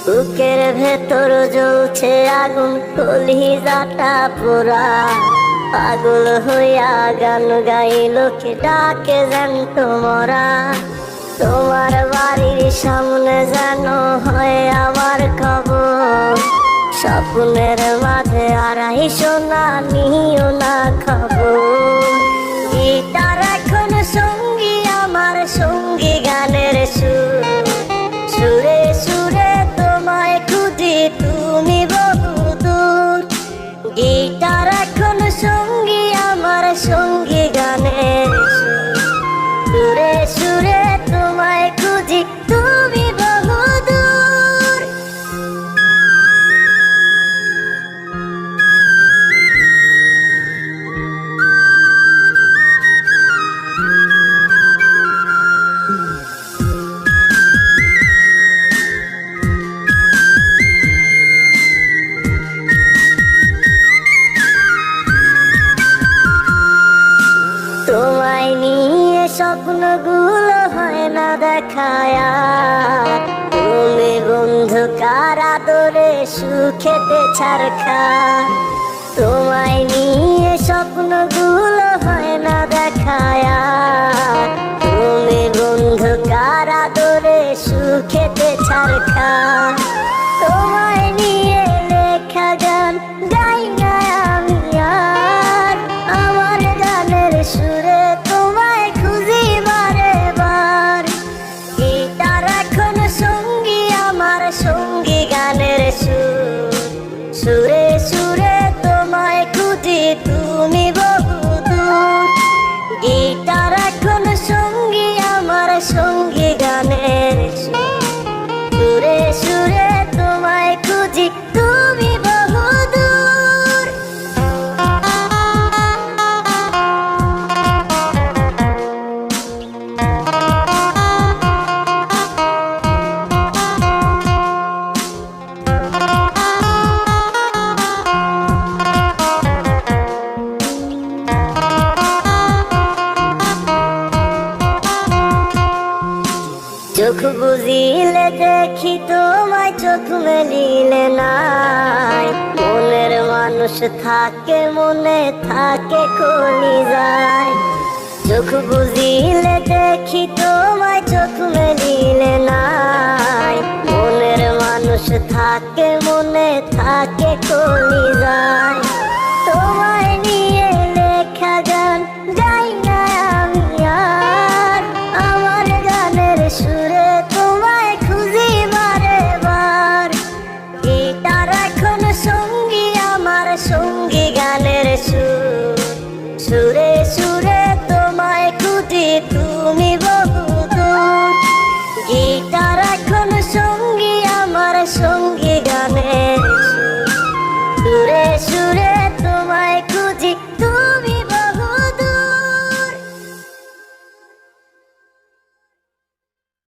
বুকের ভেতর জ্বলছে আগুন, কলিজাটা পোড়া। পাগল হইয়া গান গাই লোকে ডাকে জ্যান্ত মরা। তোমার বাড়ির সামনে যেন হয় আমার খবর। স্বপ্নের মাঝে আড়াই সোনা নিও না খবর। গিটার এখন সঙ্গী আমার, সঙ্গী গানের সুর। সুরে সুরে তোমায় খুঁজি তুমি বহুদূর। গিটার এখন সঙ্গী আমার, সঙ্গী গানের সুর। সুরে সুরে তোমায় খুঁজি তুমি বহুদূর। তোমায় নিয়ে স্বপ্নগুলো হয় না দেখায়া। তুমি বন্ধু কার আদরে সুখেতে ছাড়খা। তোমায় নিয়ে স্বপ্নগুলো হয় না দেখায়া। তুমি বন্ধু কার আদরে সুখেতে ছাড়খা। তোমায় নিয়ে লেখা গান গাই না আমি আর। আমার গানের সুরে তোমায় খুঁজি বারে বার। গিটার এখন সঙ্গী আমার, সঙ্গী গানের সুর। সুরে সুরে তোমায় খুঁজি তুমি বহুদূর। গিটার এখন সঙ্গী আমার, সঙ্গী গানের সুর। সুরে সুরে তোমায় খুঁজি তুমি বহুদূর। চোখ বুঝিলে দেখি তোমায়, চোখ মেলিলে নাই। মনের মানুষ থাকে, মনে থাকে কলিজায়। চোখ বুঝিলে দেখি তোমায়, চোখ মেলিলে নাই। মনের মানুষ থাকে, মনে থাকে কলিজায়। তোমায় নিয়ে লেখা গান গাই না আমি আর। আমার গানের সুরে তোমায় খুঁজি বারে বার। গিটার এখন সঙ্গী